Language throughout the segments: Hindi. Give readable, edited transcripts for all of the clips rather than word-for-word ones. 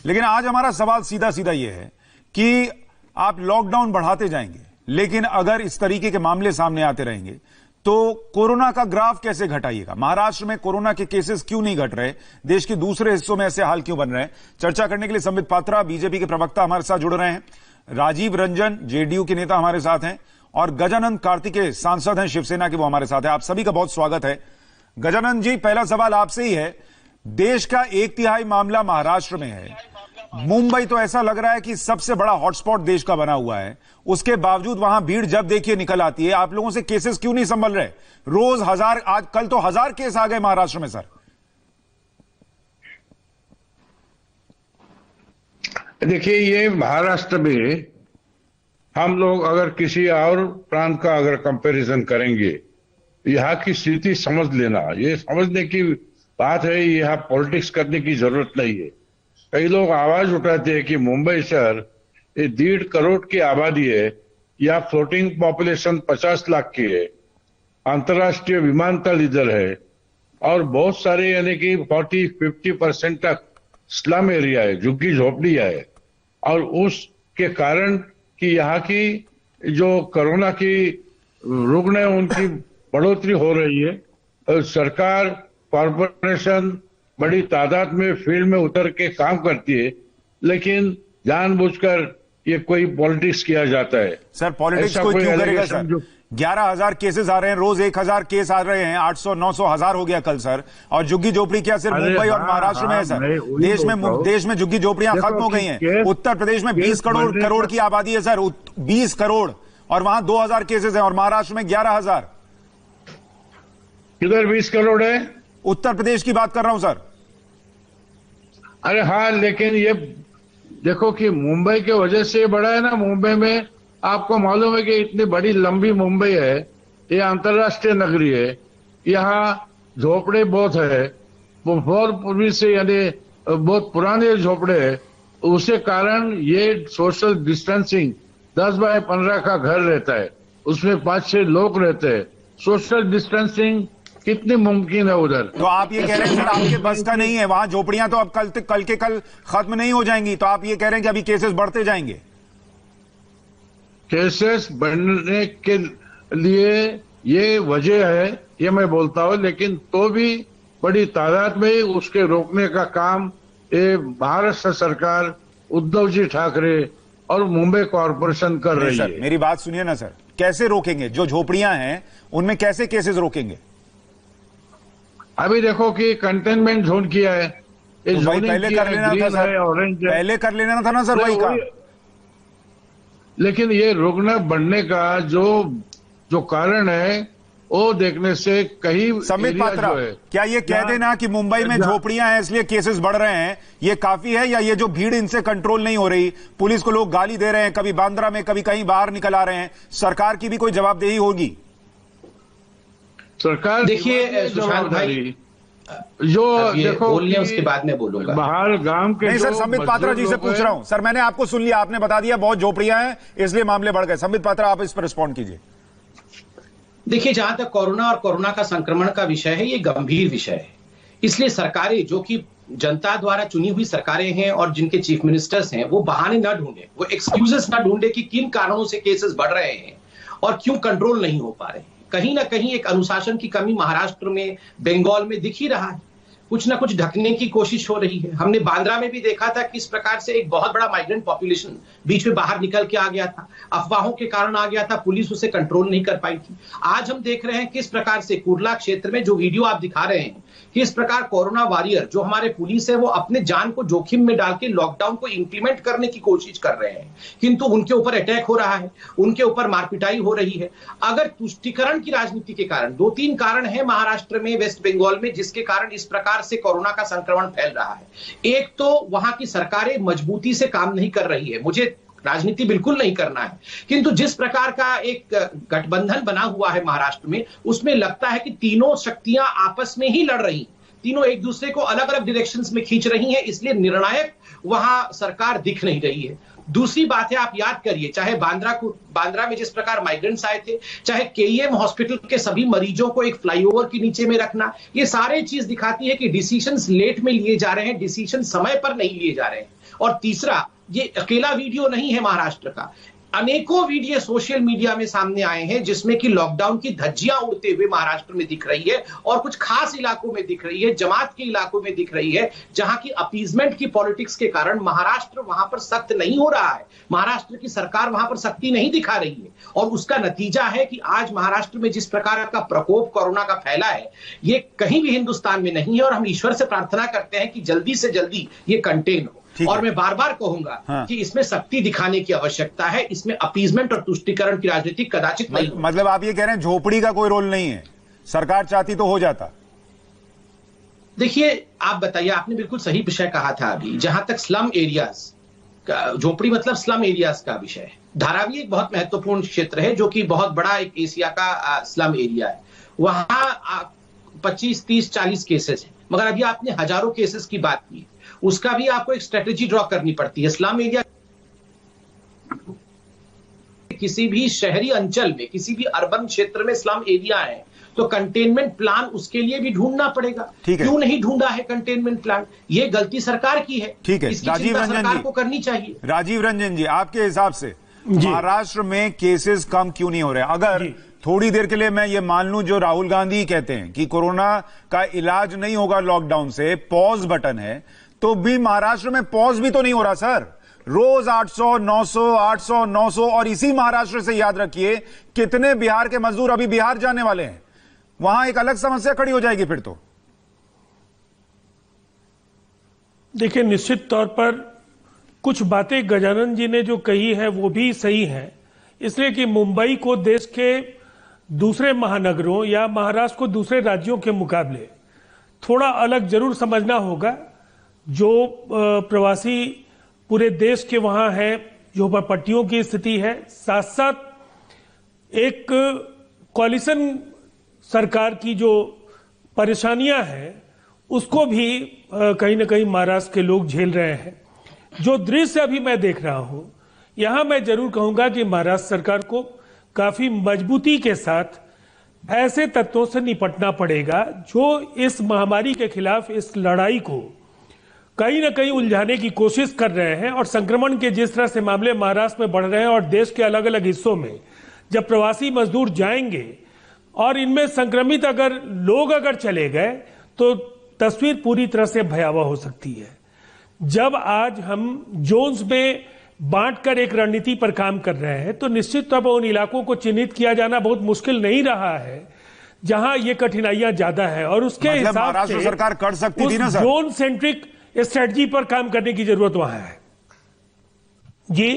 लेकिन आज हमारा सवाल सीधा सीधा यह है कि आप लॉकडाउन बढ़ाते जाएंगे, लेकिन अगर इस तरीके के मामले सामने आते रहेंगे तो कोरोना का ग्राफ कैसे घटाइएगा? महाराष्ट्र में कोरोना के केसेस क्यों नहीं घट रहे? देश के दूसरे हिस्सों में ऐसे हाल क्यों बन रहे हैं? चर्चा करने के लिए संबित पात्रा, बीजेपी के प्रवक्ता, हमारे साथ जुड़ रहे हैं। राजीव रंजन, जेडीयू के नेता, हमारे साथ हैं। और गजानन कार्तिकेय, सांसद हैं शिवसेना के, वो हमारे साथ है। आप सभी का बहुत स्वागत है। गजानन जी, पहला सवाल आपसे ही है। देश का 1/3 मामला महाराष्ट्र में है। मुंबई तो ऐसा लग रहा है कि सबसे बड़ा हॉटस्पॉट देश का बना हुआ है, उसके बावजूद वहां भीड़ जब देखिए निकल आती है। आप लोगों से केसेस क्यों नहीं संभल रहे? रोज 1000, आज कल तो 1000 केस आ गए महाराष्ट्र में सर। देखिए, ये महाराष्ट्र में हम लोग अगर किसी और प्रांत का अगर कंपैरिजन करेंगे, यहाँ की स्थिति समझ लेना, ये समझने की बात है। यहाँ पॉलिटिक्स करने की जरूरत नहीं है। कई लोग आवाज उठाते हैं कि मुंबई शहर ये 1.5 करोड़ की आबादी है, या फ्लोटिंग पॉपुलेशन 50 लाख की है, अंतर्राष्ट्रीय विमानतल इधर है, और बहुत सारे यानी कि 40-50% तक स्लम एरिया है, झुग्गी झोपड़ियां है। और उसके कारण कि यहाँ की जो कोरोना की रुग्ण है उनकी बढ़ोतरी हो रही है, और सरकार, कॉरपोरेशन बड़ी तादाद में फील्ड में उतर के काम करती है, लेकिन जानबूझकर ये कोई पॉलिटिक्स किया जाता है। सर पॉलिटिक्स कोई क्यों करेगा सर? 11,000 केसेस आ रहे हैं, रोज 1,000 केस आ रहे हैं, 800, 900, 1000 हो गया कल सर। और झुग्गी झोपड़ी क्या सिर्फ मुंबई और महाराष्ट्र में है सर? देश में झुग्गी झोपड़ियां खत्म हो गई हैं। उत्तर प्रदेश में 20 करोड़ की आबादी है सर, 20 करोड़, और वहां 2000 केसेस हैं, और महाराष्ट्र में 11,000। किधर 20 करोड़ है? उत्तर प्रदेश की बात कर रहा हूं सर। अरे हाँ, लेकिन ये देखो कि मुंबई के वजह से बड़ा है ना। मुंबई में आपको मालूम है कि इतनी बड़ी लंबी मुंबई है, ये अंतर्राष्ट्रीय नगरी है, यहाँ झोपड़े बहुत है, वो बहुत पूर्वी से यानी बहुत पुराने झोपड़े है। उसके कारण ये सोशल डिस्टेंसिंग 10 बाय 15 का घर रहता है, उसमें 5-6 लोग रहते हैं। सोशल डिस्टेंसिंग कितनी मुमकिन है उधर? तो आप ये कह रहे हैं सर आपके बस का नहीं है, वहां झोपड़ियां तो अब कल के कल खत्म नहीं हो जाएंगी, तो आप ये कह रहे हैं कि अभी केसेस बढ़ते जाएंगे? केसेस बढ़ने के लिए ये वजह है, ये मैं बोलता हूं, लेकिन तो भी बड़ी तादाद में उसके रोकने का काम ये महाराष्ट्र सरकार, उद्धव जी ठाकरे और मुंबई कॉरपोरेशन कर रही है। मेरी बात सुनिए ना सर, कैसे रोकेंगे? जो झोपड़ियां हैं उनमें कैसे केसेस रोकेंगे? अभी देखो कि कंटेनमेंट जोन किया है, तो पहले कर लेना था सर, पहले कर लेना था ना सर वही का। लेकिन ये रुग्ण बढ़ने का जो कारण है वो देखने से कहीं संबित पात्रा, क्या ये कह देना कि मुंबई में झोपड़ियां हैं इसलिए केसेस बढ़ रहे हैं, ये काफी है? या ये जो भीड़ इनसे कंट्रोल नहीं हो रही, पुलिस को लोग गाली दे रहे हैं, कभी बांद्रा में कभी कहीं बाहर निकल आ रहे हैं, सरकार की भी कोई जवाबदेही होगी? सरकार देखिए सुशांत भाई, जो देखो बोलिए उसके बाद में बोलूंगा। बाहर गांव के नहीं सर, संबित पात्रा जी से पूछ रहा हूं सर। मैंने आपको सुन लिया, आपने बता दिया बहुत झोपड़ियां हैं इसलिए मामले बढ़ गए। संबित पात्रा, आप इस पर रिस्पॉन्ड कीजिए। देखिए, जहां तक कोरोना और कोरोना का संक्रमण का विषय है, ये गंभीर विषय है। इसलिए सरकारें, जो कि जनता द्वारा चुनी हुई सरकारें हैं और जिनके चीफ मिनिस्टर्स हैं, वो बहाने न ढूंढे, वो एक्सक्यूजेस न ढूंढे कि किन कारणों से केसेस बढ़ रहे हैं और क्यों कंट्रोल नहीं हो पा रहे हैं। कहीं ना कहीं एक अनुशासन की कमी महाराष्ट्र में, बंगाल में दिख ही रहा है। कुछ ना कुछ ढकने की कोशिश हो रही है। हमने बांद्रा में भी देखा था किस प्रकार से एक बहुत बड़ा माइग्रेंट पॉपुलेशन बीच में बाहर निकल के आ गया था, अफवाहों के कारण आ गया था, पुलिस उसे कंट्रोल नहीं कर पाई थी। आज हम देख रहे हैं किस प्रकार से कुर्ला क्षेत्र में जो वीडियो आप दिखा रहे हैं, किस प्रकार कोरोना वॉरियर जो हमारे पुलिस है वो अपने जान को जोखिम में डाल के लॉकडाउन को इंप्लीमेंट करने की कोशिश कर रहे हैं, किंतु उनके ऊपर अटैक हो रहा है, उनके ऊपर मारपिटाई हो रही है। अगर तुष्टीकरण की राजनीति के कारण, 2-3 कारण है महाराष्ट्र में, वेस्ट बंगाल में, जिसके कारण इस प्रकार से कोरोना का संक्रमण फैल रहा है। एक तो वहां की सरकारें मजबूती से काम नहीं कर रही है। मुझे राजनीति बिल्कुल नहीं करना है, किंतु जिस प्रकार का एक गठबंधन बना हुआ है महाराष्ट्र में, उसमें लगता है कि तीनों शक्तियां आपस में ही लड़ रही, तीनों एक दूसरे को अलग अलग डायरेक्शंस में खींच रही हैं, इसलिए निर्णायक वहां सरकार दिख नहीं रही है। दूसरी बात है, आप याद करिए, चाहे बांद्रा में जिस प्रकार माइग्रेंट्स आए थे, चाहे केईएम हॉस्पिटल के सभी मरीजों को एक फ्लाईओवर के नीचे में रखना, ये सारे चीज दिखाती है कि डिसीजंस लेट में लिए जा रहे हैं, डिसीजन समय पर नहीं लिए जा रहे हैं। और तीसरा, ये अकेला वीडियो नहीं है महाराष्ट्र का, अनेकों वीडियो सोशल मीडिया में सामने आए हैं जिसमें कि लॉकडाउन की धज्जियां उड़ते हुए महाराष्ट्र में दिख रही है, और कुछ खास इलाकों में दिख रही है, जमात के इलाकों में दिख रही है, जहां की अपीजमेंट की पॉलिटिक्स के कारण महाराष्ट्र वहां पर सख्त नहीं हो रहा है, महाराष्ट्र की सरकार वहां पर सख्ती नहीं दिखा रही है। और उसका नतीजा है कि आज महाराष्ट्र में जिस प्रकार का प्रकोप कोरोना का फैला है, ये कहीं भी हिंदुस्तान में नहीं है, और हम ईश्वर से प्रार्थना करते हैं कि जल्दी से जल्दी ये कंटेन हो। और मैं बार बार कहूंगा कि इसमें सख्ती दिखाने की आवश्यकता है, इसमें अपीजमेंट और तुष्टीकरण की राजनीति कदाचित नहीं। मतलब आप ये कह रहे हैं झोपड़ी का कोई रोल नहीं है, सरकार चाहती तो हो जाता। देखिए, आप बताइए, आपने बिल्कुल सही विषय कहा था अभी, जहां तक स्लम एरियाज का, झोपड़ी मतलब स्लम एरियाज का विषय है। धारावी एक बहुत महत्वपूर्ण क्षेत्र है जो कि बहुत बड़ा एक एशिया का स्लम एरिया है। वहां 25, 30, 40 केसेस हैं, मगर अभी आपने हजारों केसेस की बात की, उसका भी आपको एक स्ट्रेटेजी ड्रॉ करनी पड़ती है। स्लम एरिया किसी भी शहरी अंचल में, किसी भी अर्बन क्षेत्र में स्लम एरिया है तो कंटेनमेंट प्लान उसके लिए भी ढूंढना पड़ेगा। क्यों नहीं ढूंढा है कंटेनमेंट प्लान? ये गलती सरकार की है। ठीक है, इसकी राजीव चिंता रंजन सरकार जी को करनी चाहिए। राजीव रंजन जी, आपके हिसाब से महाराष्ट्र में केसेस कम क्यों नहीं हो रहे? अगर थोड़ी देर के लिए मैं ये मान लूं जो राहुल गांधी कहते हैं कि कोरोना का इलाज नहीं होगा लॉकडाउन से, पॉज बटन है, तो भी महाराष्ट्र में पॉज भी तो नहीं हो रहा सर। रोज 800, 900, 800, 900, और इसी महाराष्ट्र से याद रखिए कितने बिहार के मजदूर अभी बिहार जाने वाले हैं, वहां एक अलग समस्या खड़ी हो जाएगी फिर तो। देखिए, निश्चित तौर पर कुछ बातें गजानन जी ने जो कही है वो भी सही है, इसलिए कि मुंबई को देश के दूसरे महानगरों या महाराष्ट्र को दूसरे राज्यों के मुकाबले थोड़ा अलग जरूर समझना होगा। जो प्रवासी पूरे देश के वहां है, जो पट्टियों की स्थिति है, साथ साथ एक कोalition सरकार की जो परेशानियां हैं उसको भी कहीं ना कहीं महाराष्ट्र के लोग झेल रहे हैं। जो दृश्य अभी मैं देख रहा हूं, यहां मैं जरूर कहूंगा कि महाराष्ट्र सरकार को काफी मजबूती के साथ ऐसे तत्वों से निपटना पड़ेगा जो इस महामारी के खिलाफ इस लड़ाई को कहीं ना कहीं उलझाने की कोशिश कर रहे हैं। और संक्रमण के जिस तरह से मामले महाराष्ट्र में बढ़ रहे हैं और देश के अलग अलग हिस्सों में जब प्रवासी मजदूर जाएंगे और इनमें संक्रमित अगर लोग अगर चले गए तो तस्वीर पूरी तरह से भयावह हो सकती है। जब आज हम जोन्स में बांटकर एक रणनीति पर काम कर रहे हैं तो निश्चित तौर पर उन इलाकों को चिन्हित किया जाना बहुत मुश्किल नहीं रहा है जहां ये कठिनाइयां ज्यादा है, और उसके हिसाब से सरकार कर सकती थी ना सर। जोन सेंट्रिक स्ट्रेटजी पर काम करने की जरूरत वहां है। जी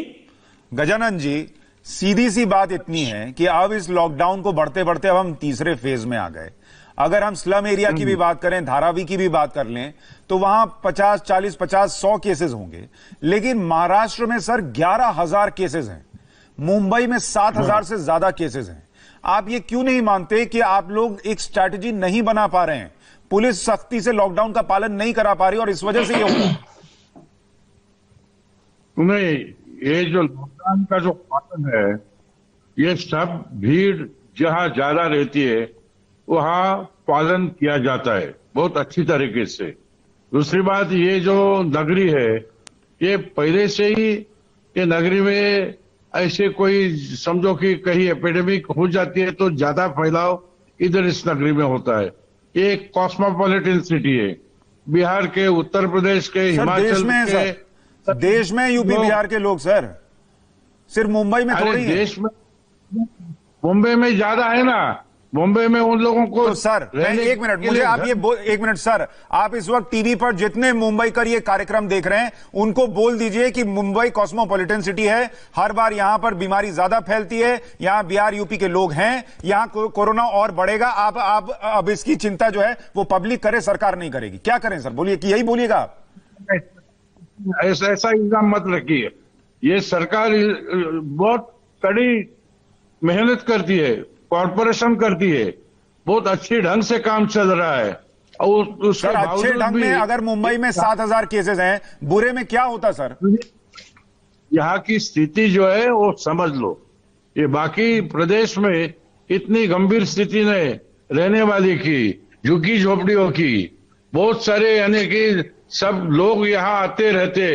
गजानन जी, सीधी सी बात इतनी है कि अब इस लॉकडाउन को बढ़ते बढ़ते अब हम तीसरे फेज में आ गए। अगर हम स्लम एरिया की भी बात करें, धारावी की भी बात कर लें, तो वहां 50, 40, 50, 100 केसेस होंगे, लेकिन महाराष्ट्र में सर 11,000 केसेस हैं, मुंबई में 7,000 से ज्यादा केसेस हैं। आप ये क्यों नहीं मानते कि आप लोग एक स्ट्रैटेजी नहीं बना पा रहे हैं? पुलिस सख्ती से लॉकडाउन का पालन नहीं करा पा रही और इस वजह से ये हो। नहीं, ये जो लॉकडाउन का जो पालन है, ये सब भीड़ जहां ज्यादा रहती है वहां पालन किया जाता है बहुत अच्छी तरीके से। दूसरी बात, ये जो नगरी है, ये पहले से ही ये नगरी में ऐसे कोई समझो कि कहीं एपिडेमिक हो जाती है तो ज्यादा फैलाव इधर इस नगरी में होता है। ये एक कॉस्मोपॉलिटन सिटी है। बिहार के, उत्तर प्रदेश के, हिमाचल के, देश में यूपी बिहार के लोग सर, सिर्फ मुंबई में थोड़ी है। देश में, मुंबई में ज्यादा है ना। मुंबई में उन लोगों को तो सर, एक मिनट मुझे आप ये एक मिनट सर, आप इस वक्त टीवी पर जितने मुंबई का ये कार्यक्रम देख रहे हैं उनको बोल दीजिए कि मुंबई कॉस्मोपॉलिटन सिटी है, हर बार यहां पर बीमारी ज्यादा फैलती है, यहां बिहार यूपी के लोग हैं, यहां कोरोना और बढ़ेगा। आप अब इसकी चिंता जो है वो पब्लिक करे, सरकार नहीं करेगी। क्या करें सर, बोलिए, कि यही बोलिएगा आप? ऐसा इल्जाम मत रखिए। ये सरकार बहुत कड़ी मेहनत करती है, कॉर्पोरेशन करती है, बहुत अच्छी ढंग से काम चल रहा है। और उसके सर अच्छे बावजूद ढंग भी में अगर मुंबई में 7,000 केसेस हैं, बुरे में क्या होता सर? यहाँ की स्थिति जो है वो समझ लो। ये बाकी प्रदेश में इतनी गंभीर स्थिति नहीं रहने वाली की, झुग्गी झोपड़ियों की, बहुत सारे यानी कि सब लोग यहाँ आते रहते,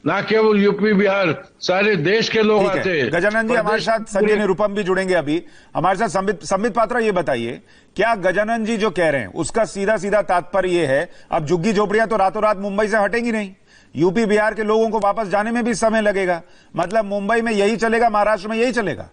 ना केवल यूपी बिहार, सारे देश के लोग आते। गजानन जी हमारे साथ संजय निरुपम भी जुड़ेंगे अभी हमारे साथ। संबित पात्रा, ये बताइए, क्या गजानन जी जो कह रहे हैं उसका सीधा सीधा तात्पर्य ये है अब झुग्गी झोपड़ियां तो रातों रात मुंबई से हटेंगी नहीं, यूपी बिहार के लोगों को वापस जाने में भी समय लगेगा, मतलब मुंबई में यही चलेगा, महाराष्ट्र में यही चलेगा?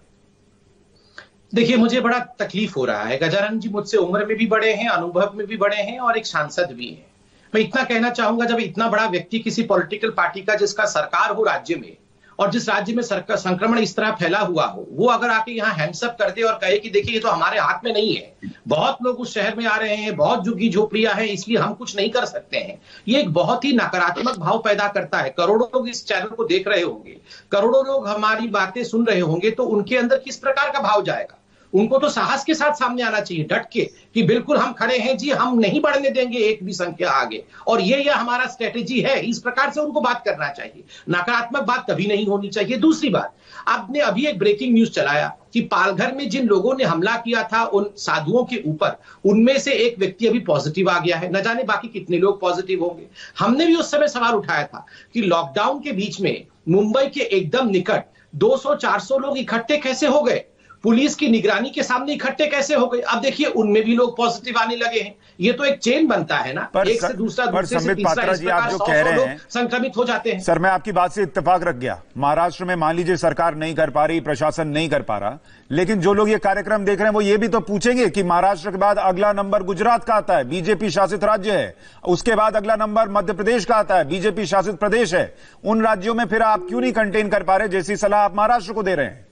देखिए, मुझे बड़ा तकलीफ हो रहा है। गजानन जी मुझसे उम्र में भी बड़े हैं, अनुभव में भी बड़े हैं और एक सांसद भी हैं। मैं इतना कहना चाहूंगा, जब इतना बड़ा व्यक्ति किसी पॉलिटिकल पार्टी का जिसका सरकार हो राज्य में, और जिस राज्य में संक्रमण इस तरह फैला हुआ हो, वो अगर आके यहाँ हैंड्सअप कर दे और कहे कि देखिए ये तो हमारे हाथ में नहीं है, बहुत लोग उस शहर में आ रहे हैं, बहुत झुग्गी झोपड़ियां हैं, इसलिए हम कुछ नहीं कर सकते हैं, ये एक बहुत ही नकारात्मक भाव पैदा करता है। करोड़ों लोग इस चैनल को देख रहे होंगे, करोड़ों लोग हमारी बातें सुन रहे होंगे, तो उनके अंदर किस प्रकार का भाव जाएगा? उनको तो साहस के साथ सामने आना चाहिए, डट के, कि बिल्कुल हम खड़े हैं जी, हम नहीं बढ़ने देंगे एक भी संख्या आगे, और ये हमारा स्ट्रेटेजी है। इस प्रकार से उनको बात करना चाहिए, नकारात्मक बात कभी नहीं होनी चाहिए। दूसरी बात, आपने अभी एक ब्रेकिंग न्यूज चलाया कि पालघर में जिन लोगों ने हमला किया था उन साधुओं के ऊपर, उनमें से एक व्यक्ति अभी पॉजिटिव आ गया है, न जाने बाकी कितने लोग पॉजिटिव होंगे। हमने भी उस समय सवाल उठाया था कि लॉकडाउन के बीच में मुंबई के एकदम निकट 200-400 लोग इकट्ठे कैसे हो गए, पुलिस की निगरानी के सामने इकट्ठे कैसे हो गए? अब देखिए उनमें भी लोग पॉजिटिव आने लगे हैं। ये तो एक चेन बनता है ना, एक से दूसरा, दूसरे से तीसरा, इस प्रकार 100 लोग संक्रमित हो जाते हैं। सर मैं आपकी बात से इत्तेफाक रख गया, महाराष्ट्र में मान लीजिए सरकार नहीं कर पा रही, प्रशासन नहीं कर पा रहा, लेकिन जो लोग ये कार्यक्रम देख रहे हैं वो ये भी तो पूछेंगे कि महाराष्ट्र के बाद अगला नंबर गुजरात का आता है, बीजेपी शासित राज्य है, उसके बाद अगला नंबर मध्य प्रदेश का आता है, बीजेपी शासित प्रदेश है। उन राज्यों में फिर आप क्यों नहीं कंटेन कर पा रहे जैसी सलाह आप महाराष्ट्र को दे रहे हैं?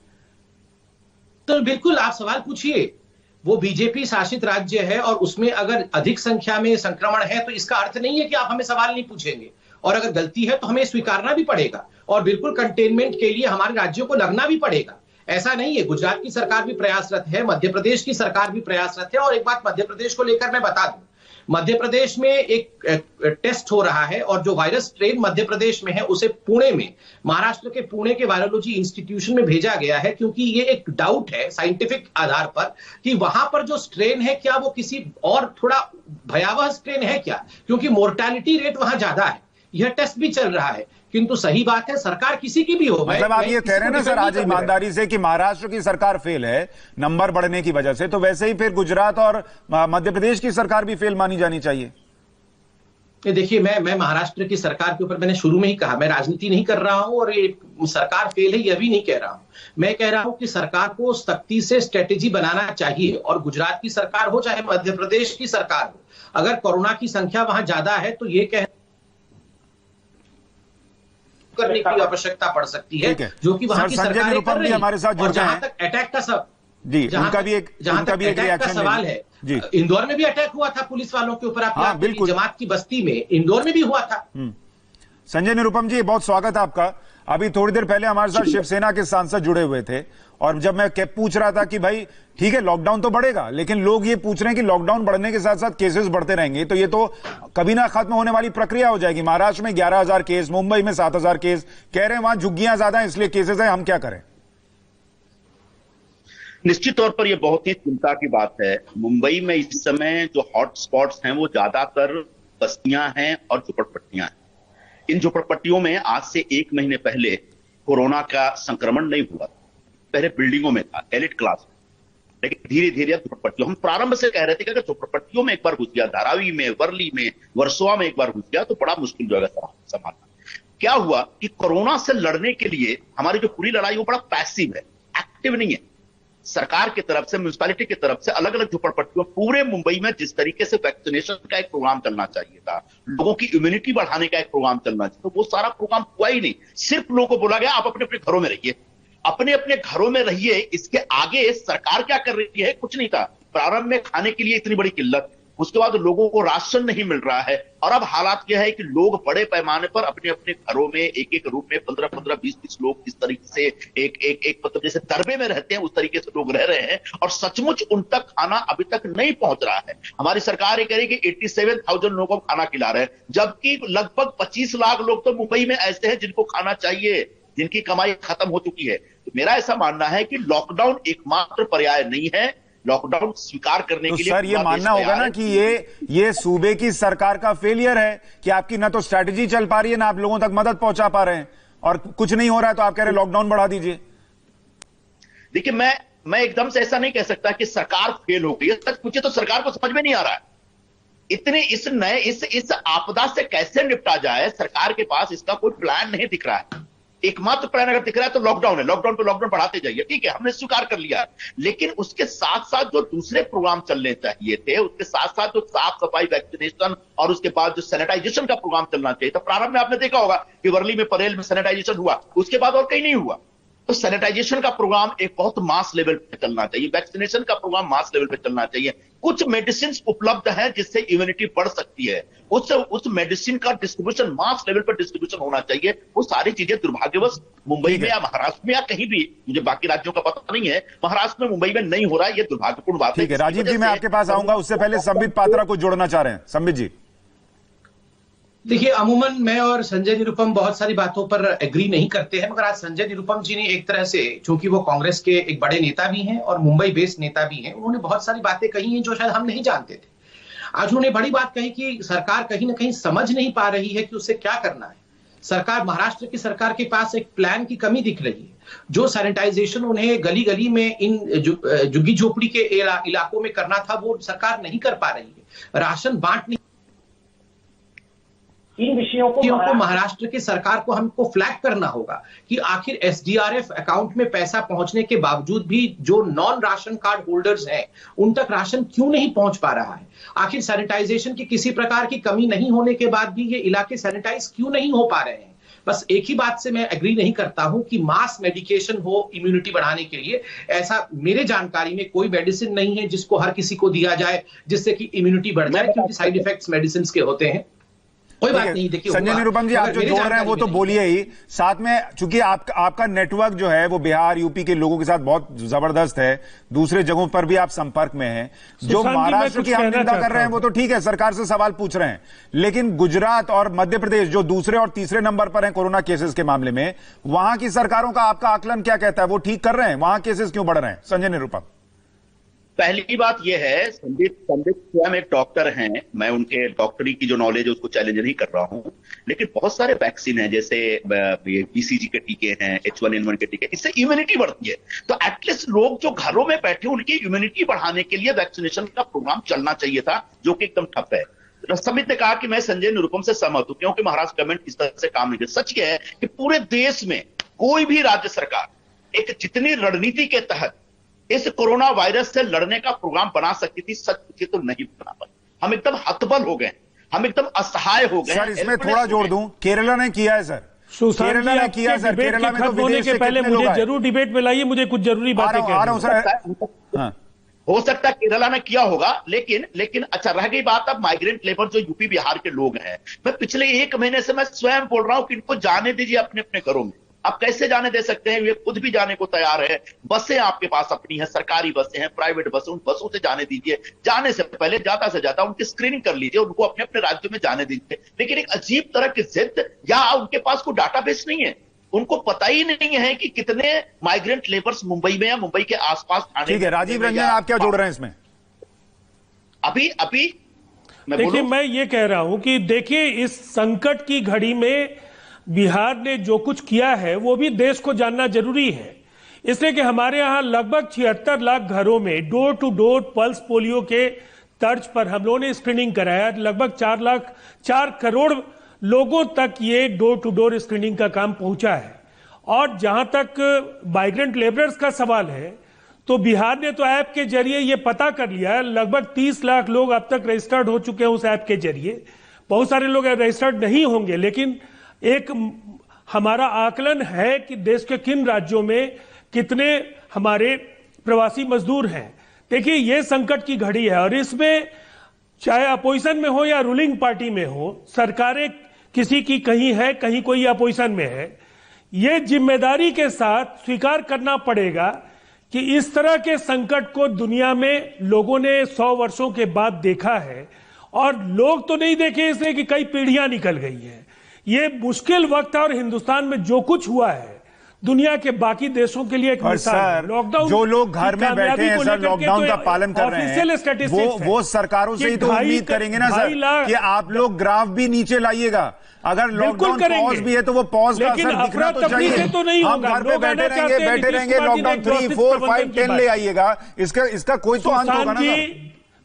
तो बिल्कुल आप सवाल पूछिए, वो बीजेपी शासित राज्य है और उसमें अगर अधिक संख्या में संक्रमण है तो इसका अर्थ नहीं है कि आप हमें सवाल नहीं पूछेंगे, और अगर गलती है तो हमें स्वीकारना भी पड़ेगा और बिल्कुल कंटेनमेंट के लिए हमारे राज्यों को लगना भी पड़ेगा। ऐसा नहीं है, गुजरात की सरकार भी प्रयासरत है, मध्य प्रदेश की सरकार भी प्रयासरत है। और एक बात मध्य प्रदेश को लेकर मैं बता दूं, मध्य प्रदेश में एक टेस्ट हो रहा है और जो वायरस स्ट्रेन मध्य प्रदेश में है उसे पुणे में, महाराष्ट्र के पुणे के वायरोलॉजी इंस्टीट्यूशन में भेजा गया है, क्योंकि ये एक डाउट है साइंटिफिक आधार पर कि वहां पर जो स्ट्रेन है क्या वो किसी और थोड़ा भयावह स्ट्रेन है क्या, क्योंकि मोर्टालिटी रेट वहां ज्यादा है। यह टेस्ट भी चल रहा है, किंतु सही बात है सरकार किसी की भी हो, मतलब आप ये कह रहे हैं ना सर आज ईमानदारी से कि महाराष्ट्र की सरकार फेल है नंबर बढ़ने की वजह से, तो वैसे ही फिर गुजरात और मध्य प्रदेश की सरकार भी फेल मानी जानी चाहिए? देखिए, मैं महाराष्ट्र की सरकार के ऊपर मैंने शुरू में ही कहा, मैं राजनीति नहीं कर रहा हूं और ये सरकार फेल है यह भी नहीं कह रहा हूं। मैं कह रहा हूं कि सरकार को सख्ती से स्ट्रेटेजी बनाना चाहिए, और गुजरात की सरकार हो चाहे मध्य प्रदेश की सरकार हो, अगर कोरोना की संख्या वहां ज्यादा है तो ये कह करने की आवश्यकता पड़ सकती है, जो कि वहां की सरकार कर रही है। हमारे साथ जुड़ जहां तक अटैक का सब जी, उनका भी एक अटैक का सवाल है जी, इंदौर में भी अटैक हुआ था पुलिस वालों के ऊपर, आप बिल्कुल जमात की बस्ती में इंदौर में भी हुआ था। संजय निरुपम जी बहुत स्वागत है आपका। अभी थोड़ी देर पहले हमारे साथ शिवसेना के सांसद जुड़े हुए थे, और जब मैं पूछ रहा था कि भाई ठीक है लॉकडाउन तो बढ़ेगा, लेकिन लोग ये पूछ रहे हैं कि लॉकडाउन बढ़ने के साथ साथ केसेस बढ़ते रहेंगे तो ये तो कभी ना खत्म होने वाली प्रक्रिया हो जाएगी। महाराष्ट्र में 11,000 केस, मुंबई में 7,000 केस, कह रहे हैं वहां झुग्गियां ज्यादा हैं इसलिए केसेस हैं, हम क्या करें? निश्चित तौर पर यह बहुत ही चिंता की बात है। मुंबई में इस समय जो हॉट स्पॉट्स हैं वो ज्यादातर बस्तियां हैं और झुपड़पट्टियां हैं। इन झुपड़पट्टियों में आज से 1 महीने पहले कोरोना का संक्रमण नहीं हुआ, पहले बिल्डिंगों में था, एलिट क्लास में, लेकिन धीरे धीरे अब झुपड़पट्टियों, हम प्रारंभ से कह रहे थे कि अगर झुपड़पट्टियों में एक बार घुस गया, धारावी में, वर्ली में, वर्सोवा में एक बार घुस गया तो बड़ा मुश्किल जो है संभालना। क्या हुआ कि कोरोना से लड़ने के लिए हमारी जो पूरी लड़ाई वो बड़ा पैसिव है, एक्टिव नहीं है। सरकार की तरफ से, म्युनिसिपैलिटी की तरफ से अलग अलग झुपड़पट्टियों, पूरे मुंबई में जिस तरीके से वैक्सीनेशन का एक प्रोग्राम चलना चाहिए था, लोगों की इम्यूनिटी बढ़ाने का एक प्रोग्राम चलना चाहिए, तो वो सारा प्रोग्राम हुआ ही नहीं। सिर्फ लोगों को बोला गया आप अपने अपने घरों में रहिए, अपने अपने घरों में रहिए। इसके आगे सरकार क्या कर रही है कुछ नहीं था। प्रारंभ में खाने के लिए इतनी बड़ी किल्लत, उसके बाद लोगों को राशन नहीं मिल रहा है, और अब हालात यह है कि लोग बड़े पैमाने पर अपने अपने घरों में एक एक रूम में 15-15, 20-20 लोग इस तरीके से एक मतलब जैसे दरबे में रहते हैं उस तरीके से लोग रह रहे हैं, और सचमुच उन तक खाना अभी तक नहीं पहुंच रहा है। हमारी सरकार ये कह रही है कि 87,000 लोगों को खाना खिला रहे हैं, जबकि लगभग 25 लाख लोग तो मुंबई में ऐसे हैं जिनको खाना चाहिए, जिनकी कमाई खत्म हो चुकी है। तो मेरा ऐसा मानना है कि लॉकडाउन एकमात्र पर्याय नहीं है, लॉकडाउन स्वीकार करने तो के लिए सर ये मानना होगा ना कि ये सूबे की सरकार का फेलियर है कि आपकी ना तो स्ट्रैटेजी चल पा रही है, ना आप लोगों तक मदद पहुंचा पा रहे हैं, और कुछ नहीं हो रहा है तो आप कह रहे हैं लॉकडाउन बढ़ा दीजिए। देखिए, मैं एकदम से ऐसा नहीं कह सकता कि सरकार फेल हो गई है। सच पूछे तो सरकार को समझ में नहीं आ रहा है इतने इस आपदा से कैसे निपटा जाए। सरकार के पास इसका कोई प्लान नहीं दिख रहा है। एकमात्र प्लान अगर दिख रहा है तो लॉकडाउन है, लॉकडाउन पे लॉकडाउन बढ़ाते जाइए, ठीक है, हमने स्वीकार कर लिया। लेकिन उसके साथ साथ जो दूसरे प्रोग्राम चलने चाहिए थे, उसके साथ साथ जो साफ सफाई, वैक्सीनेशन और उसके बाद जो सैनिटाइजेशन का प्रोग्राम चलना चाहिए था। प्रारंभ में आपने देखा होगा कि वर्ली में, परेल में सैनिटाइजेशन हुआ, उसके बाद और कहीं नहीं हुआ। तो सैनिटाइजेशन का प्रोग्राम एक बहुत मास लेवल पे चलना चाहिए, वैक्सीनेशन का प्रोग्राम मास लेवल पे चलना चाहिए। कुछ मेडिसिन उपलब्ध हैं जिससे इम्यूनिटी बढ़ सकती है, उस मेडिसिन का डिस्ट्रीब्यूशन मास लेवल पर डिस्ट्रीब्यूशन होना चाहिए। वो सारी चीजें दुर्भाग्यवश मुंबई में या महाराष्ट्र में या कहीं भी, मुझे बाकी राज्यों का पता नहीं है, महाराष्ट्र में, मुंबई में नहीं हो रहा है। ये दुर्भाग्यपूर्ण बात है। ठीक है राजीव जी, मैं आपके पास आऊंगा, उससे पहले संबित पात्रा को जोड़ना चाह रहे हैं। संबित जी, देखिए, अमूमन मैं और संजय निरुपम बहुत सारी बातों पर एग्री नहीं करते हैं, मगर आज संजय निरुपम जी ने एक तरह से, चूंकि वो कांग्रेस के एक बड़े नेता भी हैं और मुंबई बेस्ड नेता भी हैं, उन्होंने बहुत सारी बातें कही हैं जो शायद हम नहीं जानते थे। आज उन्होंने बड़ी बात कही कि सरकार कहीं ना कहीं समझ नहीं पा रही है कि उसे क्या करना है। सरकार, महाराष्ट्र की सरकार के पास एक प्लान की कमी दिख रही है। जो सैनिटाइजेशन उन्हें गली गली में इन झुग्गी झोपड़ी के इलाकों में करना था, वो सरकार नहीं कर पा रही है। राशन बांट नहीं, इन विषयों को महाराष्ट्र की सरकार को हमको फ्लैग करना होगा कि आखिर एसडीआरएफ अकाउंट में पैसा पहुंचने के बावजूद भी जो नॉन राशन कार्ड होल्डर्स हैं उन तक राशन क्यों नहीं पहुंच पा रहा है। आखिर सैनिटाइजेशन की किसी प्रकार की कमी नहीं होने के बाद भी ये इलाके सैनिटाइज क्यों नहीं हो पा रहे हैं। बस एक ही बात से मैं एग्री नहीं करता हूं कि मास मेडिकेशन हो इम्यूनिटी बढ़ाने के लिए। ऐसा मेरे जानकारी में कोई मेडिसिन नहीं है जिसको हर किसी को दिया जाए जिससे कि इम्यूनिटी बढ़ जाए, क्योंकि साइड इफेक्ट्स मेडिसिन के होते हैं। कोई बात नहीं, देखिए संजय निरुपम जी, आप जो जोड़ रहे हैं वो तो बोलिए ही, साथ में चूंकि आपका नेटवर्क जो है वो बिहार, यूपी के लोगों के साथ बहुत जबरदस्त है, दूसरे जगहों पर भी आप संपर्क में हैं। जो महाराष्ट्र की हम निंदा कर रहे हैं वो तो ठीक है, सरकार से सवाल पूछ रहे हैं, लेकिन गुजरात और मध्य प्रदेश जो दूसरे और तीसरे नंबर पर हैं कोरोना केसेस के मामले में, वहां की सरकारों का आपका आकलन क्या कहता है? वो ठीक कर रहे हैं? वहां केसेस क्यों बढ़ रहे हैं? संजय निरुपम, पहली बात यह है, संदीप स्वयं एक डॉक्टर हैं, मैं उनके डॉक्टरी की जो नॉलेज है उसको चैलेंज नहीं कर रहा हूं, लेकिन बहुत सारे वैक्सीन हैं, जैसे बीसीजी के टीके हैं, H1N1 के टीके, इससे इम्यूनिटी बढ़ती है। तो एटलीस्ट लोग जो घरों में बैठे उनकी इम्यूनिटी बढ़ाने के लिए वैक्सीनेशन का प्रोग्राम चलना चाहिए था, जो कि एकदम ठप है। समित ने कहा कि मैं संजय निरुपम से सहमत हूं, क्योंकि महाराष्ट्र गवर्नमेंट इस तरह से काम नहीं कर। सच यह है कि पूरे देश में कोई भी राज्य सरकार एक जितनी रणनीति के तहत इस कोरोना वायरस से लड़ने का प्रोग्राम बना सकती थी, सच पूछे तो नहीं बना पाई। हम एकदम हतबल हो गए, हम एकदम असहाय हो गए। सर इसमें थोड़ा जोड़ दूं, केरला ने किया है सर, केरला ने किया सर, केरला में तो विदेश से पहले मुझे जरूर डिबेट में लाइए, मुझे कुछ जरूरी बातें कहनी। हो सकता है केरला ने किया होगा, लेकिन अच्छा रह गई बात अब माइग्रेंट लेबर जो यूपी बिहार के लोग हैं। मैं पिछले 1 महीने से मैं स्वयं बोल रहा हूं कि इनको जाने दीजिए अपने अपने घरों में। आप कैसे जाने दे सकते हैं? वे खुद भी जाने को तैयार है, बसें आपके पास अपनी हैं, सरकारी बसें हैं, प्राइवेट बसें, उन बसों से जाने दीजिए। जाने से पहले ज्यादा से ज्यादा उनकी स्क्रीनिंग कर लीजिए, उनको अपने अपने राज्यों में जाने दीजिए। लेकिन एक अजीब तरह की जिद, या उनके पास कोई डाटाबेस नहीं है, उनको पता ही नहीं है कि कितने माइग्रेंट लेबर्स मुंबई में या मुंबई के आसपास। ठीक है राजीव रंजन, आप क्या जोड़ रहे हैं इसमें? अभी देखिए, मैं ये कह रहा हूं कि देखिए, इस संकट की घड़ी में बिहार ने जो कुछ किया है वो भी देश को जानना जरूरी है। इसलिए कि हमारे यहां लगभग 76 लाख घरों में door to door pulse polio के तर्ज पर हम लोगों ने स्क्रीनिंग कराया। लगभग 4 करोड़ लोगों तक ये डोर टू डोर स्क्रीनिंग का काम पहुंचा है। और जहां तक माइग्रेंट लेबरर्स का सवाल है, तो बिहार ने तो ऐप के जरिए ये पता कर लिया है, लगभग 30 लाख लोग अब तक रजिस्टर्ड हो चुके हैं उस ऐप के जरिए। बहुत सारे लोग रजिस्टर्ड नहीं होंगे, लेकिन एक हमारा आकलन है कि देश के किन राज्यों में कितने हमारे प्रवासी मजदूर हैं। देखिए, ये संकट की घड़ी है और इसमें चाहे अपोजिशन में हो या रूलिंग पार्टी में हो, सरकारें किसी की कहीं है, कहीं कोई अपोजिशन में है, ये जिम्मेदारी के साथ स्वीकार करना पड़ेगा कि इस तरह के संकट को दुनिया में लोगों ने 100 वर्षों के बाद देखा है, और लोग तो नहीं देखे इसलिए कि कई पीढ़ियां निकल गई हैं। ये मुश्किल वक्त है और हिंदुस्तान में जो कुछ हुआ है दुनिया के बाकी देशों के लिए एक मिसाल है। लॉकडाउन, जो लोग घर में बैठे हैं सर, लॉकडाउन का पालन कर रहे हैं, वो सरकारों से ही तो उम्मीद करेंगे ना सर कि आप लोग ग्राफ भी नीचे लाइएगा। अगर लॉकडाउन पॉज भी है तो वो पॉज का असर दिखना तो चाहिए। तो नहीं हम घर पे बैठे रहेंगे, लॉकडाउन 3, 4, 5, 10 ले आइएगा, इसका कोई तो अंत होगा ना।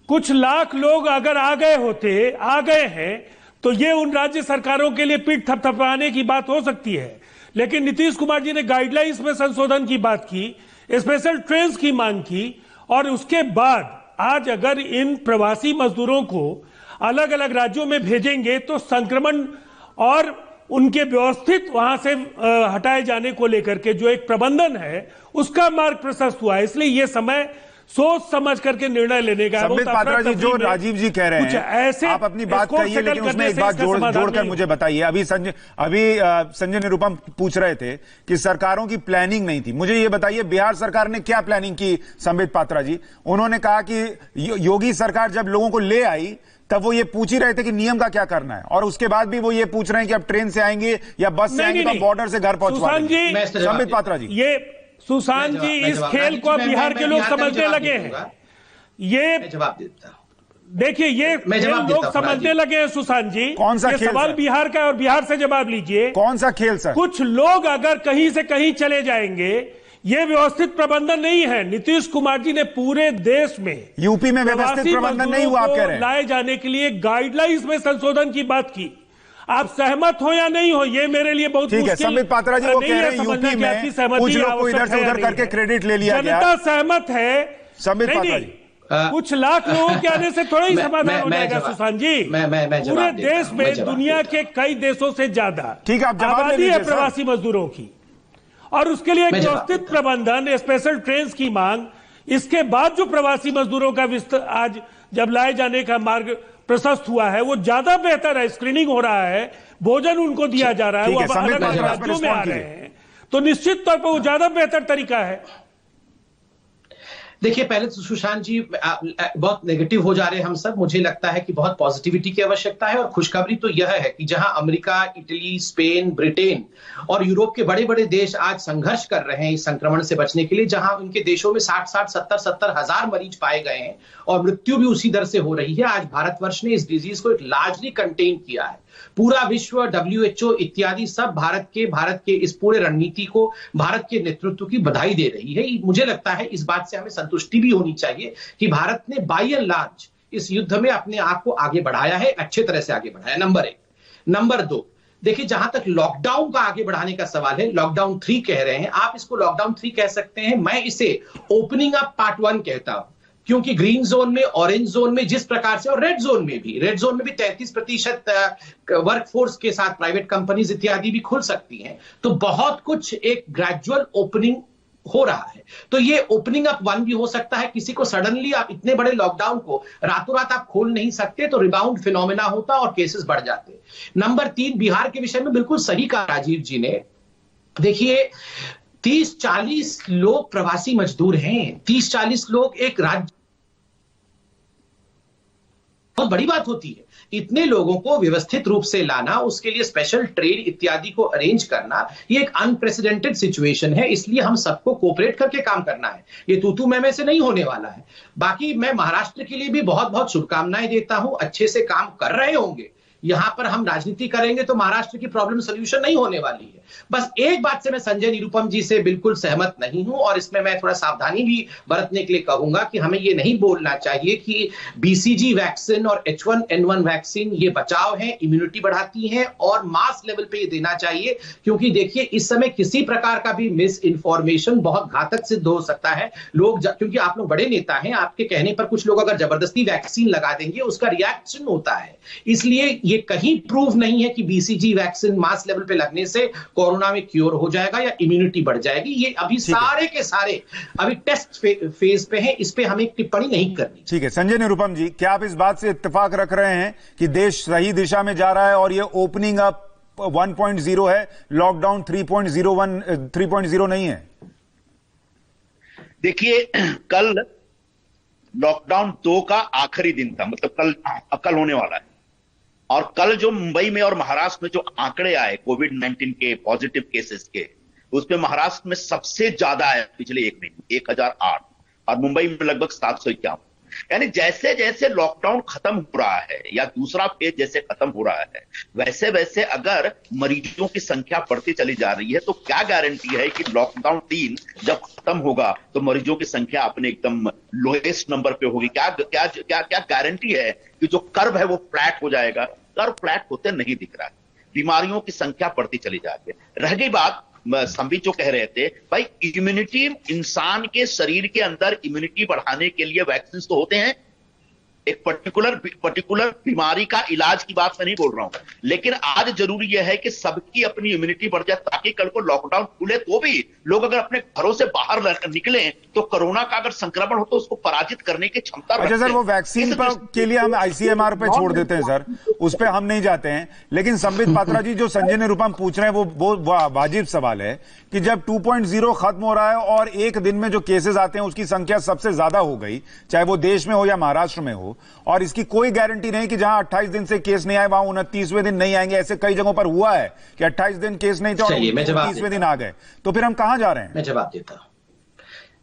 कुछ लाख लोग अगर आ गए हैं तो ये उन राज्य सरकारों के लिए पीठ थपथपाने की बात हो सकती है, लेकिन नीतीश कुमार जी ने गाइडलाइंस में संशोधन की बात की, स्पेशल ट्रेन्स की मांग की, और उसके बाद आज अगर इन प्रवासी मजदूरों को अलग अलग राज्यों में भेजेंगे तो संक्रमण और उनके व्यवस्थित वहां से हटाए जाने को लेकर के जो एक प्रबंधन है उसका मार्ग प्रशस्त हुआ है। इसलिए यह समय सोच समझ करके निर्णय लेने का। संबित पात्रा जी, जो राजीव जी कह रहे हैं, ऐसे आप अपनी बात कहिए, लेकिन उसमें एक बात जोड़कर मुझे बताइए। अभी संजय निरुपम पूछ रहे थे कि सरकारों की प्लानिंग नहीं थी। मुझे ये बताइए, बिहार सरकार ने क्या प्लानिंग की? संबित पात्रा जी, उन्होंने कहा कि योगी सरकार जब लोगों को ले आई तब वो ये पूछ ही रहे थे कि नियम का क्या करना है, और उसके बाद भी वो ये पूछ रहे हैं कि अब ट्रेन से आएंगे या बस से आएंगे, तो बॉर्डर से घर पहुंचवा देंगे। संबित पात्रा जी, ये सुशांत जी, इस खेल को बिहार के लोग समझने लगे हैं। ये जवाब देता, देखिए, ये खेल लोग समझने लगे हैं सुशांत जी। कौन सा खेल? सवाल बिहार का, और बिहार से जवाब लीजिए। कौन सा खेल सर? कुछ लोग अगर कहीं से कहीं चले जाएंगे, ये व्यवस्थित प्रबंधन नहीं है। नीतीश कुमार जी ने पूरे देश में, यूपी में व्यवस्थित प्रबंधन नहीं हुआ, आप कह रहे हैं, लाए जाने के लिए गाइडलाइंस में संशोधन की बात की। आप सहमत हो या नहीं हो, ये मेरे लिए बहुत ठीक है। संबित पात्रा जी वो कह रहे हैं यूपी में कुछ लोग को इधर से उधर करके क्रेडिट ले लिया गया। जनता सहमत है। संबित पात्रा जी, कुछ लाख लोगों के आने से थोड़ा ही समाधान हो जाएगा सुशांत जी। पूरे देश में दुनिया के कई देशों से ज्यादा ठीक है, आप आबादी है प्रवासी मजदूरों की, और उसके लिए एक व्यवस्थित प्रबंधन, स्पेशल ट्रेन की मांग, इसके बाद जो प्रवासी मजदूरों का आज जब लाए जाने का मार्ग प्रशस्त हुआ है वो ज्यादा बेहतर है। स्क्रीनिंग हो रहा है, भोजन उनको दिया जा रहा है, वो अलग अलग राज्यों में आ रहे हैं, तो निश्चित तौर पर वो ज्यादा बेहतर तरीका है। देखिए, पहले तो सुशांत जी बहुत नेगेटिव हो जा रहे हैं हम सब। मुझे लगता है कि बहुत पॉजिटिविटी की आवश्यकता है, और खुशखबरी तो यह है कि जहां अमेरिका, इटली, स्पेन, ब्रिटेन और यूरोप के बड़े बड़े देश आज संघर्ष कर रहे हैं इस संक्रमण से बचने के लिए, जहां उनके देशों में 60-60, 70-70 हजार मरीज पाए गए हैं और मृत्यु भी उसी दर से हो रही है, आज भारतवर्ष ने इस डिजीज को एक लार्जली कंटेन किया है। पूरा विश्व, WHO इत्यादि सब भारत के इस पूरे रणनीति को, भारत के नेतृत्व की बधाई दे रही है। मुझे लगता है इस बात से हमें संतुष्टि भी होनी चाहिए कि भारत ने बाय एंड लार्ज इस युद्ध में अपने आप को आगे बढ़ाया है, अच्छे तरह से आगे बढ़ाया, नंबर 1। नंबर 2, देखिए, जहां तक लॉकडाउन का आगे बढ़ाने का सवाल है, लॉकडाउन 3 कह रहे हैं आप, इसको लॉकडाउन 3 कह सकते हैं, मैं इसे ओपनिंग अप पार्ट 1 कहता हूं, क्योंकि ग्रीन जोन में, ऑरेंज जोन में जिस प्रकार से, और रेड जोन में भी 33% वर्कफोर्स के साथ प्राइवेट कंपनीज इत्यादि भी खुल सकती हैं, तो बहुत कुछ एक ग्रेजुअल ओपनिंग हो रहा है। तो ये ओपनिंग अप 1 भी हो सकता है। किसी को सडनली आप इतने बड़े लॉकडाउन को रातों रात आप खोल नहीं सकते, तो रिबाउंड फिनोमेना होता और केसेस बढ़ जाते। नंबर 3, बिहार के विषय में बिल्कुल सही कहा राजीव जी ने। देखिए, 30-40 लोग प्रवासी मजदूर हैं, 30-40 लोग एक राज्य, बहुत बड़ी बात होती है। इतने लोगों को व्यवस्थित रूप से लाना, उसके लिए स्पेशल ट्रेन इत्यादि को अरेंज करना, ये एक अनप्रेसिडेंटेड सिचुएशन है। इसलिए हम सबको कोऑपरेट करके काम करना है, ये तू मैं से नहीं होने वाला है। बाकी मैं महाराष्ट्र के लिए भी बहुत बहुत शुभकामनाएं देता हूं, अच्छे से काम कर रहे होंगे। यहां पर हम राजनीति करेंगे तो महाराष्ट्र की प्रॉब्लम सोल्यूशन नहीं होने वाली है। बस एक बात से मैं संजय निरुपम जी से बिल्कुल सहमत नहीं हूं, और इसमें मैं थोड़ा सावधानी भी बरतने के लिए कहूंगा कि हमें ये नहीं बोलना चाहिए कि BCG वैक्सीन और H1N1 वैक्सीन ये बचाव है, इम्यूनिटी बढ़ाती हैं, और मास लेवल पे ये देना चाहिए। क्योंकि देखिए, इस समय किसी प्रकार का भी मिस इन्फॉर्मेशन बहुत घातक सिद्ध हो सकता है। लोग, क्योंकि आप लोग बड़े नेता हैं, आपके कहने पर कुछ लोग अगर जबरदस्ती वैक्सीन लगा देंगे, उसका रिएक्शन होता है। इसलिए ये कहीं प्रूव नहीं है कि BCG वैक्सीन मास लेवल पे लगने से कोरोना में क्योर हो जाएगा या इम्यूनिटी बढ़ जाएगी। ये अभी सारे के सारे अभी टेस्ट फेज पे हैं, इस पे हमें टिप्पणी नहीं करनी। ठीक है संजय निरुपम जी, क्या आप इस बात से इत्तेफाक रख रहे हैं कि देश सही दिशा में जा रहा है और ये ओपनिंग अप 1.0 है, लॉकडाउन 3.0 नहीं है? देखिए, कल लॉकडाउन 2 का आखिरी दिन था, मतलब कल होने वाला है। और कल जो मुंबई में और महाराष्ट्र में जो आंकड़े आए कोविड-19 के पॉजिटिव केसेस के, उसमें महाराष्ट्र में सबसे ज्यादा है पिछले एक महीने 1008, और मुंबई में लगभग 751। यानी जैसे जैसे लॉकडाउन खत्म हो रहा है या दूसरा फेज जैसे खत्म हो रहा है, वैसे वैसे अगर मरीजों की संख्या बढ़ती चली जा रही है, तो क्या गारंटी है कि लॉकडाउन 3 जब खत्म होगा तो मरीजों की संख्या अपने एकदम लोएस्ट नंबर पे होगी? क्या क्या क्या क्या गारंटी है कि जो कर्व है वो फ्लैट हो जाएगा? कर्व फ्लैट होते नहीं दिख रहा है, बीमारियों की संख्या बढ़ती चली जाती है। रह गई बात, संबित जो कह रहे थे, भाई इम्यूनिटी, इंसान के शरीर के अंदर इम्यूनिटी बढ़ाने के लिए वैक्सीन तो होते हैं। एक पर्टिकुलर बीमारी का इलाज की बात मैं नहीं बोल रहा हूं, लेकिन आज जरूरी यह है कि सबकी अपनी इम्यूनिटी बढ़ जाए, ताकि कल को लॉकडाउन खुले तो भी लोग अगर अपने घरों से बाहर निकले तो कोरोना का अगर संक्रमण हो तो उसको पराजित करने की क्षमता। अच्छा सर, वो वैक्सीन के लिए हम आईसीएमआर पे छोड़ देते हैं सर, उस पे हम नहीं जाते हैं। लेकिन संबित पात्रा जी, जो संजय निरुपम पूछ रहे हैं वो वाजिब सवाल है कि जब 2.0 खत्म हो रहा है और एक दिन में जो केसेस आते हैं उसकी संख्या सबसे ज्यादा हो गई, चाहे वो देश में हो या महाराष्ट्र में हो, और इसकी कोई गारंटी नहीं कि जहां 28 दिन से केस नहीं आए वहां 29वें दिन नहीं आएंगे। ऐसे कई जगहों पर हुआ है कि 28 दिन केस नहीं थे और 29वें दिन आ गए, तो फिर हम कहां जा रहे हैं? मैं जवाब देता हूं।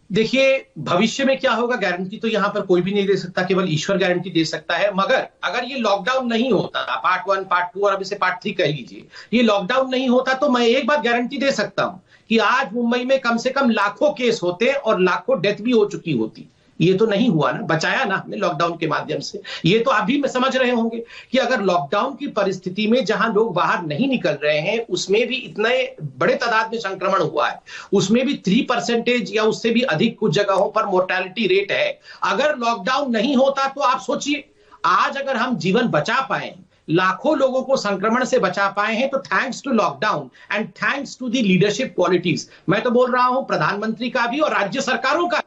देखिए, भविष्य में क्या होगा गारंटी तो यहां पर कोई भी नहीं दे सकता, केवल ईश्वर गारंटी दे सकता है। मगर अगर ये लॉकडाउन नहीं होता, पार्ट 1, पार्ट 2 और अब इसे पार्ट 3 कह लीजिए, ये लॉकडाउन नहीं होता तो मैं एक बात गारंटी दे सकता हूं कि आज मुंबई में कम से कम लाखों केस होते और लाखों डेथ भी हो चुकी होती। ये तो नहीं हुआ ना, बचाया ना हमने लॉकडाउन के माध्यम से। ये तो अभी में समझ रहे होंगे कि अगर लॉकडाउन की परिस्थिति में जहां लोग बाहर नहीं निकल रहे हैं, उसमें भी इतने बड़े तादाद में संक्रमण हुआ है, उसमें भी 3% या उससे भी अधिक कुछ जगहों पर मोर्टेलिटी रेट है। अगर लॉकडाउन नहीं होता तो आप सोचिए, आज अगर हम जीवन बचा पाए, लाखों लोगों को संक्रमण से बचा पाए हैं, तो thanks to lockdown and thanks to the leadership qualities. मैं तो बोल रहा हूं प्रधानमंत्री का भी और राज्य सरकारों का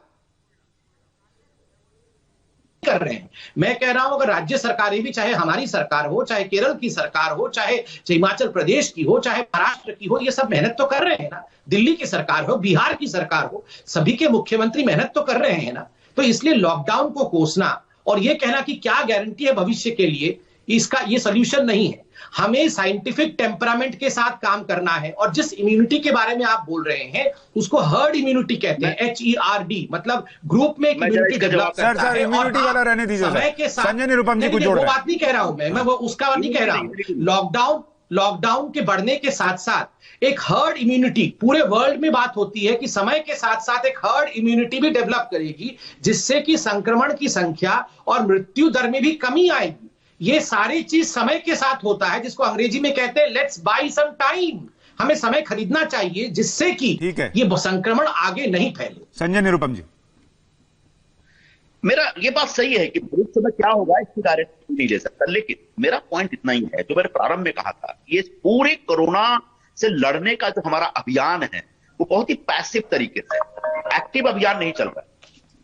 कर रहे हैं। मैं कह रहा हूं अगर राज्य सरकारें भी, चाहे हमारी सरकार हो, चाहे केरल की सरकार हो, चाहे हिमाचल प्रदेश की हो, चाहे महाराष्ट्र की हो, ये सब मेहनत तो कर रहे हैं ना। दिल्ली की सरकार हो, बिहार की सरकार हो, सभी के मुख्यमंत्री मेहनत तो कर रहे हैं ना। तो इसलिए लॉकडाउन को कोसना और ये कहना कि क्या गारंटी है भविष्य के लिए, इसका ये सोल्यूशन नहीं है। हमें साइंटिफिक टेम्परामेंट के साथ काम करना है। और जिस इम्यूनिटी के बारे में आप बोल रहे हैं उसको हर्ड इम्यूनिटी कहते हैं, HERD, मतलब ग्रुप में इम्यूनिटी डेवलप करता है। इम्यूनिटी वाला रहने दीजिए समय के साथ। संजय निरुपम जी कुछ जोड़ रहे हैं। वो बात नहीं कह रहा हूं मैं वो उसका बात नहीं कह रहा हूं। लॉकडाउन के बढ़ने के साथ साथ एक हर्ड इम्यूनिटी पूरे वर्ल्ड में बात होती है कि समय के साथ साथ एक हर्ड इम्यूनिटी भी डेवलप करेगी, जिससे कि संक्रमण की संख्या और मृत्यु दर में भी कमी आएगी। ये सारी चीज समय के साथ होता है, जिसको अंग्रेजी में कहते हैं लेट्स बाय सम टाइम। हमें समय खरीदना चाहिए जिससे कि ये संक्रमण आगे नहीं फैले। संजय निरुपम जी, मेरा ये बात सही है कि भविष्य में क्या होगा इसकी गारंटी नहीं ले सकता, लेकिन मेरा पॉइंट इतना ही है जो मैंने प्रारंभ में कहा था, ये पूरे कोरोना से लड़ने का जो हमारा अभियान है वो बहुत ही पैसिव तरीके से, एक्टिव अभियान नहीं चल रहा है।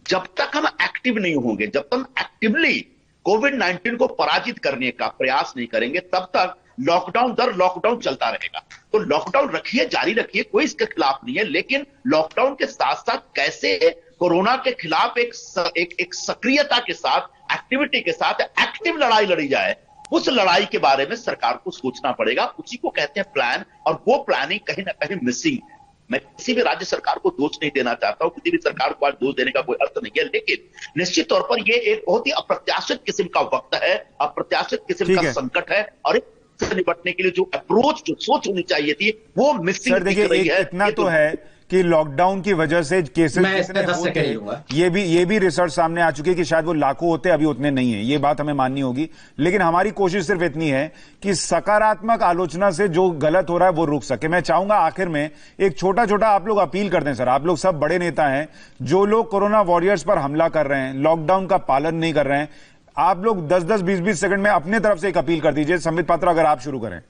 जब तक हम एक्टिव नहीं होंगे, जब तक हम एक्टिवली कोविड-19 को पराजित करने का प्रयास नहीं करेंगे, तब तक लॉकडाउन दर लॉकडाउन चलता रहेगा। तो लॉकडाउन रखिए, जारी रखिए, कोई इसके खिलाफ नहीं है, लेकिन लॉकडाउन के साथ साथ कैसे कोरोना के खिलाफ एक सक्रियता के साथ, एक्टिविटी के साथ एक्टिव लड़ाई लड़ी जाए, उस लड़ाई के बारे में सरकार को सोचना पड़ेगा। उसी को कहते हैं प्लान, और वो प्लानिंग कहीं ना कहीं मिसिंग है। मैं किसी भी राज्य सरकार को दोष नहीं देना चाहता हूं, किसी भी सरकार को आज दोष देने का कोई अर्थ नहीं है, लेकिन निश्चित तौर पर ये एक बहुत ही अप्रत्याशित किस्म का वक्त है, अप्रत्याशित किस्म का संकट है, और इससे निपटने के लिए जो अप्रोच, जो सोच होनी चाहिए थी, वो मिसिंग दिख रही है। इतना तो है कि लॉकडाउन की वजह से केसेस जितने होते हैं, ये भी रिसर्च सामने आ चुकी है कि शायद वो लाखों होते, अभी उतने नहीं है, ये बात हमें माननी होगी। लेकिन हमारी कोशिश सिर्फ इतनी है कि सकारात्मक आलोचना से जो गलत हो रहा है वो रुक सके। मैं चाहूंगा आखिर में एक छोटा छोटा आप लोग अपील करते हैं। सर, आप लोग सब बड़े नेता हैं, जो लोग कोरोना वॉरियर्स पर हमला कर रहे हैं, लॉकडाउन का पालन नहीं कर रहे हैं, आप लोग 10-10, 20-20 सेकंड में अपने तरफ से एक अपील कर दीजिए। संबित पात्रा, अगर आप शुरू करें।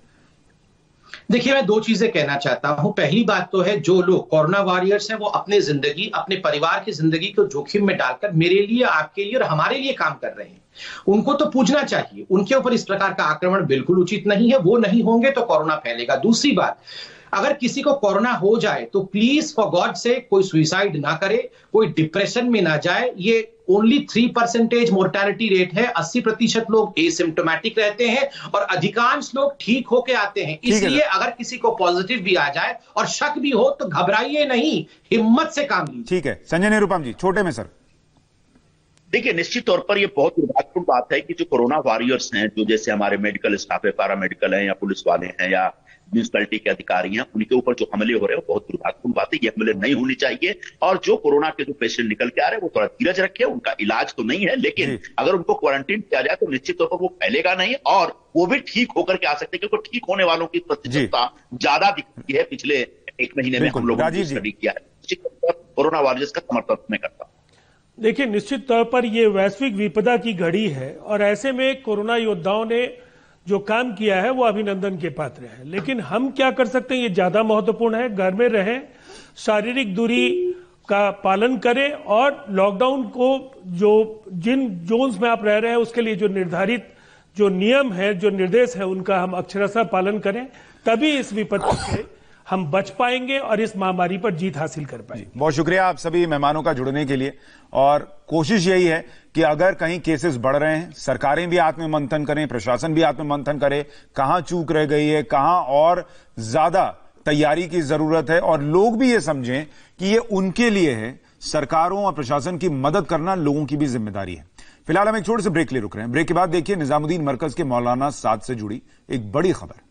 देखिए, मैं दो चीजें कहना चाहता हूं। पहली बात तो है, जो लोग कोरोना वॉरियर्स हैं वो अपने जिंदगी, अपने परिवार की जिंदगी को जोखिम में डालकर मेरे लिए, आपके लिए और हमारे लिए काम कर रहे हैं, उनको तो पूछना चाहिए। उनके ऊपर इस प्रकार का आक्रमण बिल्कुल उचित नहीं है। वो नहीं होंगे तो कोरोना फैलेगा। दूसरी बात, अगर किसी को कोरोना हो जाए तो प्लीज फॉर गॉड से कोई सुइसाइड ना करे, कोई डिप्रेशन में ना जाए। ये ओनली 3% मोर्टेलिटी रेट है। 80% लोग एसिम्टोमेटिक रहते हैं और अधिकांश लोग ठीक होके आते हैं। इसलिए अगर किसी को पॉजिटिव भी आ जाए और शक भी हो तो घबराइए नहीं, हिम्मत से काम लीजिए। ठीक है, संजय निरुपम जी, छोटे में सर। देखिए, निश्चित तौर पर यह बहुत दुर्भाग्यपूर्ण बात है कि जो कोरोना वॉरियर्स हैं, जो जैसे हमारे मेडिकल स्टाफ है, पैरामेडिकल हैं या पुलिस वाले हैं या म्यूनिसिपैलिटी के अधिकारी हैं, उनके ऊपर जो हमले हो रहे हैं वो बहुत दुर्भाग्यपूर्ण बात है। ये हमले नहीं होनी चाहिए। और जो कोरोना के जो पेशेंट निकल के आ रहे हैं वो थोड़ा धीरज रखे। उनका इलाज तो नहीं है, लेकिन अगर उनको क्वारंटीन किया जाए तो निश्चित तौर पर वो फैलेगा नहीं और वो भी ठीक होकर के आ सकते हैं, क्योंकि ठीक होने वालों की प्रतिशतता ज्यादा दिखती है। पिछले 1 महीने में हम लोगों ने स्टडी किया है। निश्चित तौर पर कोरोना वॉरियर्स का समर्थन मैं करता हूं। देखिए, निश्चित तौर पर यह वैश्विक विपदा की घड़ी है और ऐसे में कोरोना योद्धाओं ने जो काम किया है वो अभिनंदन के पात्र है। लेकिन हम क्या कर सकते हैं, ये ज्यादा महत्वपूर्ण है। घर में रहें, शारीरिक दूरी का पालन करें और लॉकडाउन को जो जिन जोन्स में आप रह रहे हैं उसके लिए जो निर्धारित जो नियम है, जो निर्देश है, उनका हम अक्षरशः पालन करें। तभी इस विपत्ति से हम बच पाएंगे और इस महामारी पर जीत हासिल कर पाएंगे। बहुत शुक्रिया आप सभी मेहमानों का जुड़ने के लिए। और कोशिश यही है कि अगर कहीं केसेस बढ़ रहे हैं, सरकारें भी आत्ममंथन करें, प्रशासन भी आत्ममंथन करे, कहां चूक रह गई है, कहां और ज्यादा तैयारी की जरूरत है, और लोग भी ये समझें कि ये उनके लिए है। सरकारों और प्रशासन की मदद करना लोगों की भी जिम्मेदारी है। फिलहाल हम एक छोटे से ब्रेक ले रुक रहे हैं। ब्रेक के बाद देखिए निजामुद्दीन मरकज के मौलाना साद से जुड़ी एक बड़ी खबर।